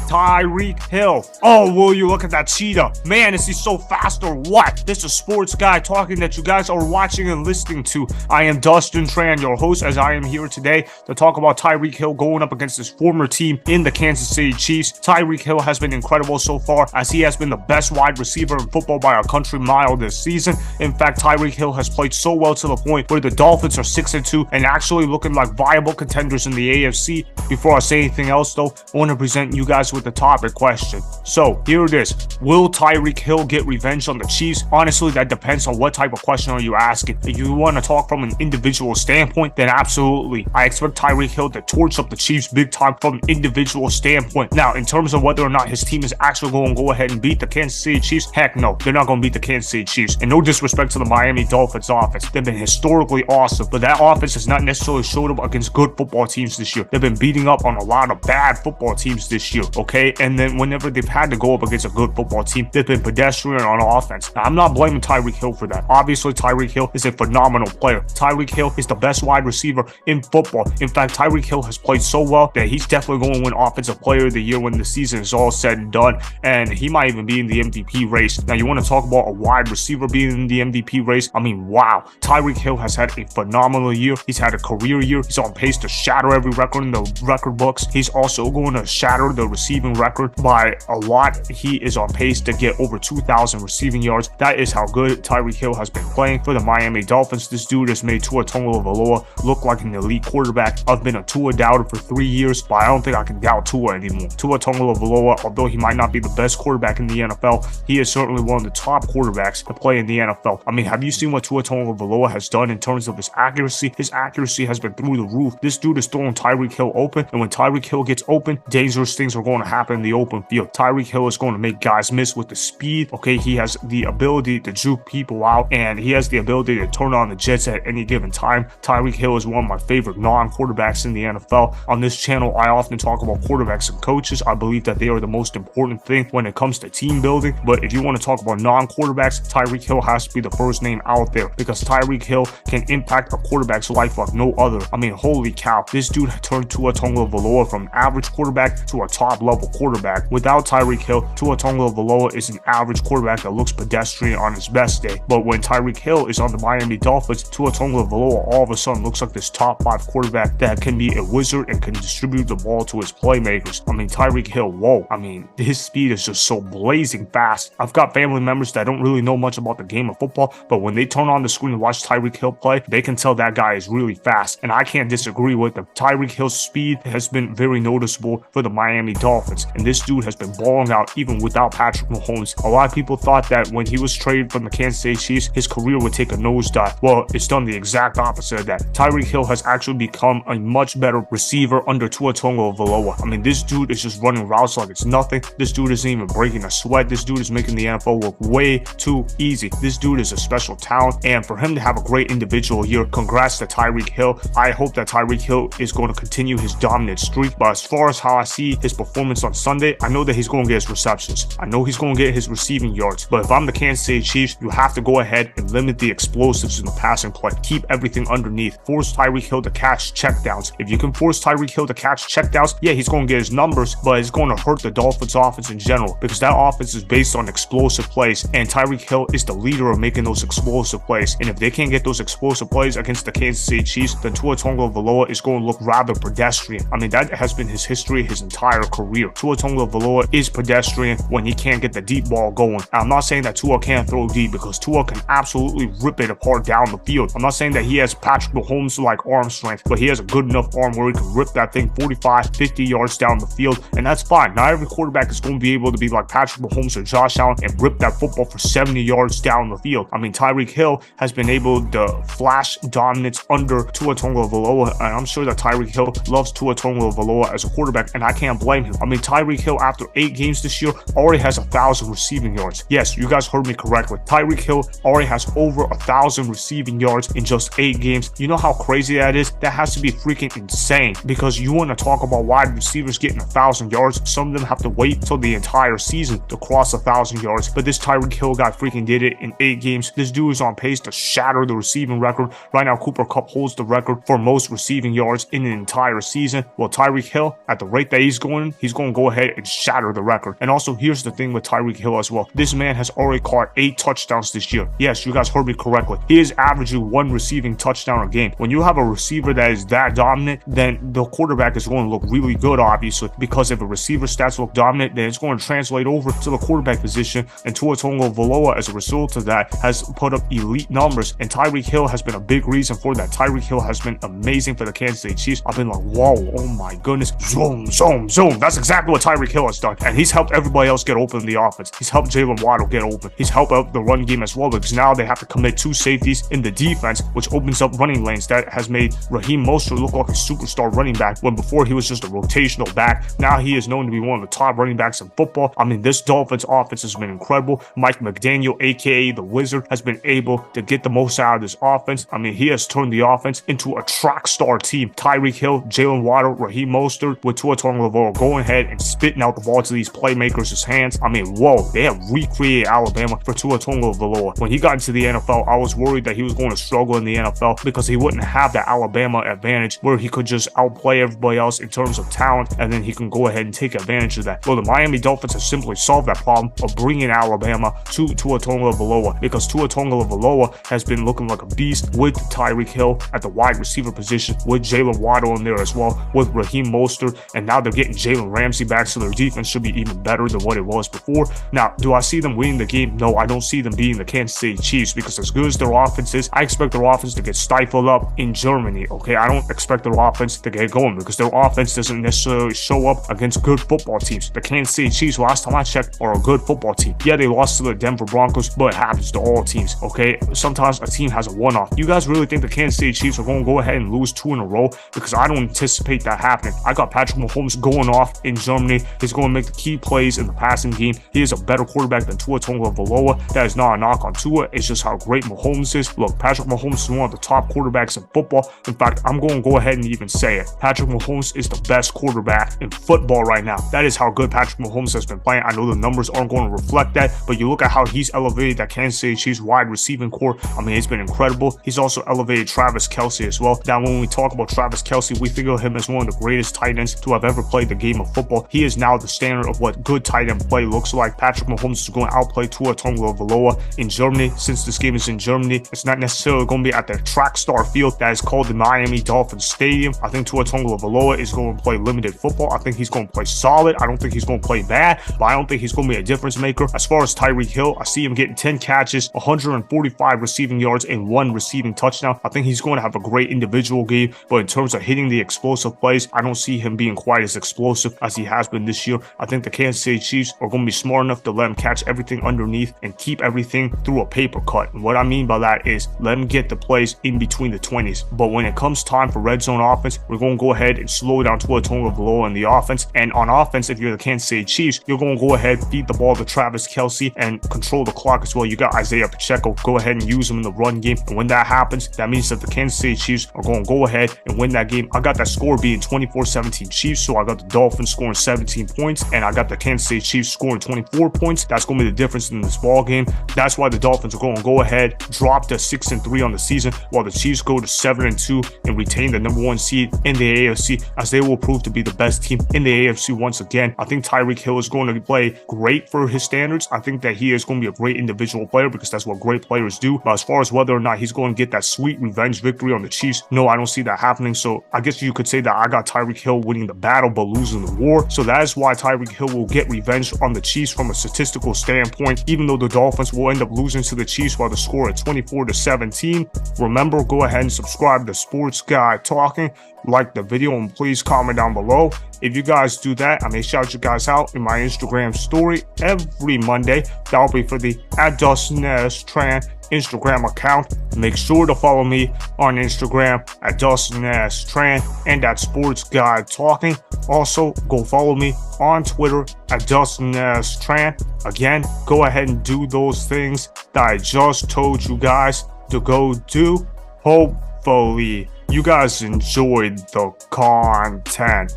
Tyreek Hill. Oh, will you look at that cheetah? Man, is he so fast or what? This is a sports guy talking that you guys are watching and listening to. I am Dustin Tran, your host, as I am here today to talk about Tyreek Hill going up against his former team in the Kansas City Chiefs. Tyreek Hill has been incredible so far, as he has been the best wide receiver in football by a country mile this season. In fact, Tyreek Hill has played so well to the point where the Dolphins are 6-2 and actually looking like viable contenders in the AFC. Before I say anything else, though, I want to present you guys with the topic question. So here it is. Will Tyreek Hill get revenge on the Chiefs? Honestly, that depends on what type of question are you asking. If you want to talk from an individual standpoint, then absolutely. I expect Tyreek Hill to torch up the Chiefs big time from an individual standpoint. Now, in terms of whether or not his team is actually going to go ahead and beat the Kansas City Chiefs, heck no, they're not going to beat the Kansas City Chiefs. And no disrespect to the Miami Dolphins offense. They've been historically awesome, but that offense has not necessarily showed up against good football teams this year. They've been beating up on a lot of bad football teams this year, okay? And then whenever they've had to go up against a good football team, they've been pedestrian on offense. Now, I'm not blaming Tyreek Hill for that. Obviously, Tyreek Hill is a phenomenal player. Tyreek Hill is the best wide receiver in football. In fact, Tyreek Hill has played so well that he's definitely going to win Offensive Player of the Year when the season is all said and done, and he might even be in the MVP race. Now, you want to talk about a wide receiver being in the MVP race? I mean, wow. Tyreek Hill has had a phenomenal year. He's had a career year. He's on pace to shatter every record in the record books. He's also going to shatter the receiving record by a lot. He is on pace to get over 2,000 receiving yards. That is how good Tyreek Hill has been playing for the Miami Dolphins. This dude has made Tua Tagovailoa look like an elite quarterback. I've been a Tua doubter for 3 years, but I don't think I can doubt Tua anymore. Tua Tagovailoa, although he might not be the best quarterback in the NFL, he is certainly one of the top quarterbacks to play in the NFL. I mean, have you seen what Tua Tagovailoa has done in terms of his accuracy? His accuracy has been through the roof. This dude is throwing Tyreek Hill open, and when Tyreek Hill gets open, dangerous things are going to happen in the open field. Tyreek Hill is going to make guys miss with the speed. Okay, he has the ability to juke people out, and he has the ability to turn on the jets at any given time. Tyreek Hill is one of my favorite non-quarterbacks in the NFL. On this channel, I often talk about quarterbacks and coaches. I believe that they are the most important thing when it comes to team building, but if you want to talk about non-quarterbacks, Tyreek Hill has to be the first name out there, because Tyreek Hill can impact a quarterback's life like no other. I mean, holy cow, this dude turned Tua Tagovailoa from an average quarterback to a top-level quarterback. Without Tyreek Hill, Tua Tagovailoa is an average quarterback that looks pedestrian on his best day. But when Tyreek Hill is on the Miami Dolphins, Tua Tagovailoa all of a sudden looks like this top 5 quarterback that can be a wizard and can distribute the ball to his playmakers. I mean, Tyreek Hill, whoa. I mean, his speed is just so blazing fast. I've got family members that don't really know much about the game of football, but when they turn on the screen and watch Tyreek Hill play, they can tell that guy is really fast, and I can't disagree with them. Tyreek Hill's speed has been very noticeable for the Miami Dolphins, and this dude has been balling out even without Patrick Mahomes. A lot of people thought that when he was traded from the Kansas City Chiefs, his career would take a nosedive. Well, it's done the exact opposite of that. Tyreek Hill has actually become a much better receiver under Tua Tagovailoa. I mean, this dude is just running routes like it's nothing. This dude isn't even breaking a sweat. This dude is making the NFL look way too easy. This dude is a special talent, and for him to have a great individual year, congrats to Tyreek Hill. I hope that Tyreek Hill is going to continue his dominant streak, but as far as how I see his performance on Sunday, I know that he's going to get his receptions. I know he's going to get his receiving yards, but if I'm the Kansas City Chiefs, you have to go ahead and limit the explosives in the passing play. Keep everything underneath. Force Tyreek Hill to catch checkdowns. If you can force Tyreek Hill to catch checkdowns, yeah, he's going to get his numbers, but it's going to hurt the Dolphins offense in general, because that offense is based on explosive plays, and Tyreek Hill is the leader of making those explosive plays. And if they can't get those explosive plays against the Kansas City Chiefs, then Tua Tagovailoa is going to look rather pedestrian. I mean, that has been his history his entire career. Tua Tagovailoa is pedestrian when he can't get the deep ball going. And I'm not saying that Tua can't throw deep, because Tua can absolutely rip it apart down the field. I'm not saying that he has Patrick Mahomes like arm strength, but he has a good enough arm where he can rip that thing 45, 50 yards down the field, and that's fine. Not every quarterback is going to be able to be like Patrick Mahomes or Josh Allen and rip that football for 70 yards down the field. I mean, Tyreek Hill has been able to flash dominance under Tua Tagovailoa, and I'm sure that Tyreek Hill loves Tua Tagovailoa as a quarterback, and I can't blame him. I mean, Tyreek Hill, after 8 games this year, already has 1,000 receiving yards. Yes, you guys heard me correctly. Tyreek Hill already has over 1,000 receiving yards in just 8 games. You know how crazy that is? That has to be freaking insane, because you want to talk about wide receivers getting 1,000 yards. Some of them have to wait till the entire season to cross 1,000 yards, but this Tyreek Hill guy freaking did it in 8 games. This dude is on pace to shatter the receiving record. Right now, Cooper Kupp holds the record for most receiving yards in an entire season. Well, Tyreek Hill, at the rate that he's going going to go ahead and shatter the record. And also, here's the thing with Tyreek Hill as well. This man has already caught 8 touchdowns this year. Yes, you guys heard me correctly. He is averaging 1 receiving touchdown a game. When you have a receiver that is that dominant, then the quarterback is going to look really good, obviously, because if a receiver stats look dominant, then it's going to translate over to the quarterback position. And Tua Tagovailoa, as a result of that, has put up elite numbers. And Tyreek Hill has been a big reason for that. Tyreek Hill has been amazing for the Kansas City Chiefs. I've been like, whoa, oh my goodness, zoom, zoom, zoom. That's exactly what Tyreek Hill has done. And he's helped everybody else get open in the offense. He's helped Jalen Waddle get open. He's helped out the run game as well, because now they have to commit 2 safeties in the defense, which opens up running lanes. That has made Raheem Mostert look like a superstar running back, when before he was just a rotational back. Now he is known to be one of the top running backs in football. I mean, this Dolphins offense has been incredible. Mike McDaniel, aka the Wizard, has been able to get the most out of this offense. I mean, he has turned the offense into a track star team. Tyreek Hill, Jalen Waddle, Raheem Mostert, with Tua Tagovailoa going ahead and spitting out the ball to these playmakers' hands. I mean, whoa, they have recreated Alabama for Tua Tagovailoa. When he got into the NFL, I was worried that he was going to struggle in the NFL because he wouldn't have that Alabama advantage where he could just outplay everybody else in terms of talent, and then he can go ahead and take advantage of that. Well, the Miami Dolphins have simply solved that problem of bringing Alabama to Tua Tagovailoa, because Tua Tagovailoa has been looking like a beast with Tyreek Hill at the wide receiver position, with Jalen Waddle in there as well, with Raheem Mostert, and now they're getting Jalen Ramsey back, so their defense should be even better than what it was before. Now, do I see them winning the game? No, I don't see them beating the Kansas City Chiefs, because as good as their offense is, I expect their offense to get stifled up in Germany, okay? I don't expect their offense to get going, because their offense doesn't necessarily show up against good football teams. The Kansas City Chiefs, last time I checked, are a good football team. Yeah, they lost to the Denver Broncos, but it happens to all teams, okay? Sometimes a team has a one-off. You guys really think the Kansas City Chiefs are going to go ahead and lose 2 in a row? Because I don't anticipate that happening. I got Patrick Mahomes going off in Germany. He's going to make the key plays in the passing game. He is a better quarterback than Tua Tagovailoa. That is not a knock on Tua. It's just how great Mahomes is. Look, Patrick Mahomes is one of the top quarterbacks in football. In fact, I'm going to go ahead and even say it. Patrick Mahomes is the best quarterback in football right now. That is how good Patrick Mahomes has been playing. I know the numbers aren't going to reflect that, but you look at how he's elevated that Kansas City Chiefs wide receiving core. I mean, it's been incredible. He's also elevated Travis Kelce as well. Now, when we talk about Travis Kelce, we think of him as one of the greatest tight ends to have ever played the game of football. He is now the standard of what good tight end play looks like. Patrick Mahomes is going to outplay Tua Tagovailoa in Germany. Since this game is in Germany, it's not necessarily going to be at the track star field that is called the Miami Dolphins Stadium. I think Tua Tagovailoa is going to play limited football. I think he's going to play solid. I don't think he's going to play bad, but I don't think he's going to be a difference maker. As far as Tyreek Hill, I see him getting 10 catches, 145 receiving yards, and 1 receiving touchdown. I think he's going to have a great individual game, but in terms of hitting the explosive plays, I don't see him being quite as explosive as he has been this year. I think the Kansas City Chiefs are going to be smart enough to let him catch everything underneath and keep everything through a paper cut. And what I mean by that is let him get the plays in between the 20s. But when it comes time for red zone offense, we're going to go ahead and slow down Tua Tagovailoa in the offense. And on offense, if you're the Kansas City Chiefs, you're going to go ahead, feed the ball to Travis Kelce and control the clock as well. You got Isaiah Pacheco. Go ahead and use him in the run game. And when that happens, that means that the Kansas City Chiefs are going to go ahead and win that game. I got that score being 24-17 Chiefs, so I got the Dolphins scoring 17 points, and I got the Kansas City Chiefs scoring 24 points. That's going to be the difference in this ball game. That's why the Dolphins are going to go ahead, drop to 6-3 on the season, while the Chiefs go to 7-2 and retain the number 1 seed in the AFC, as they will prove to be the best team in the AFC once again. I think Tyreek Hill is going to play great for his standards. I think that he is going to be a great individual player, because that's what great players do. But as far as whether or not he's going to get that sweet revenge victory on the Chiefs, no, I don't see that happening. So I guess you could say that I got Tyreek Hill winning the battle but losing the war. So that is why Tyreek Hill will get revenge on the Chiefs from a statistical standpoint, even though the Dolphins will end up losing to the Chiefs by the score at 24-17. Remember, go ahead and subscribe to Sports Guy Talking, like the video, and please comment down below. If you guys do that, I may shout you guys out in my Instagram story every Monday. That'll be for the @Dustin Tran Instagram account. Make sure to follow me on Instagram @Dustin Tran and @Sports Guy Talking. Also, go follow me on Twitter @Dustin Tran. Again, go ahead and do those things that I just told you guys to go do. Hopefully, you guys enjoyed the content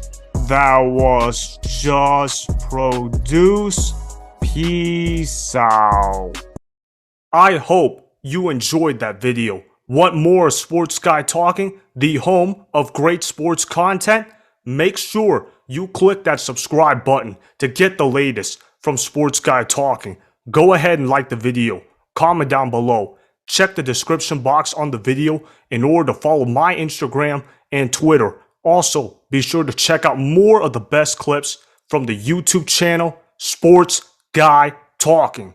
that was just produced. Peace out. I hope you enjoyed that video. Want more Sports Guy Talking, the home of great sports content? Make sure you click that subscribe button to get the latest from Sports Guy Talking. Go ahead and like the video, comment down below, check the description box on the video in order to follow my Instagram and Twitter. Also, be sure to check out more of the best clips from the YouTube channel, Sports Guy Talking.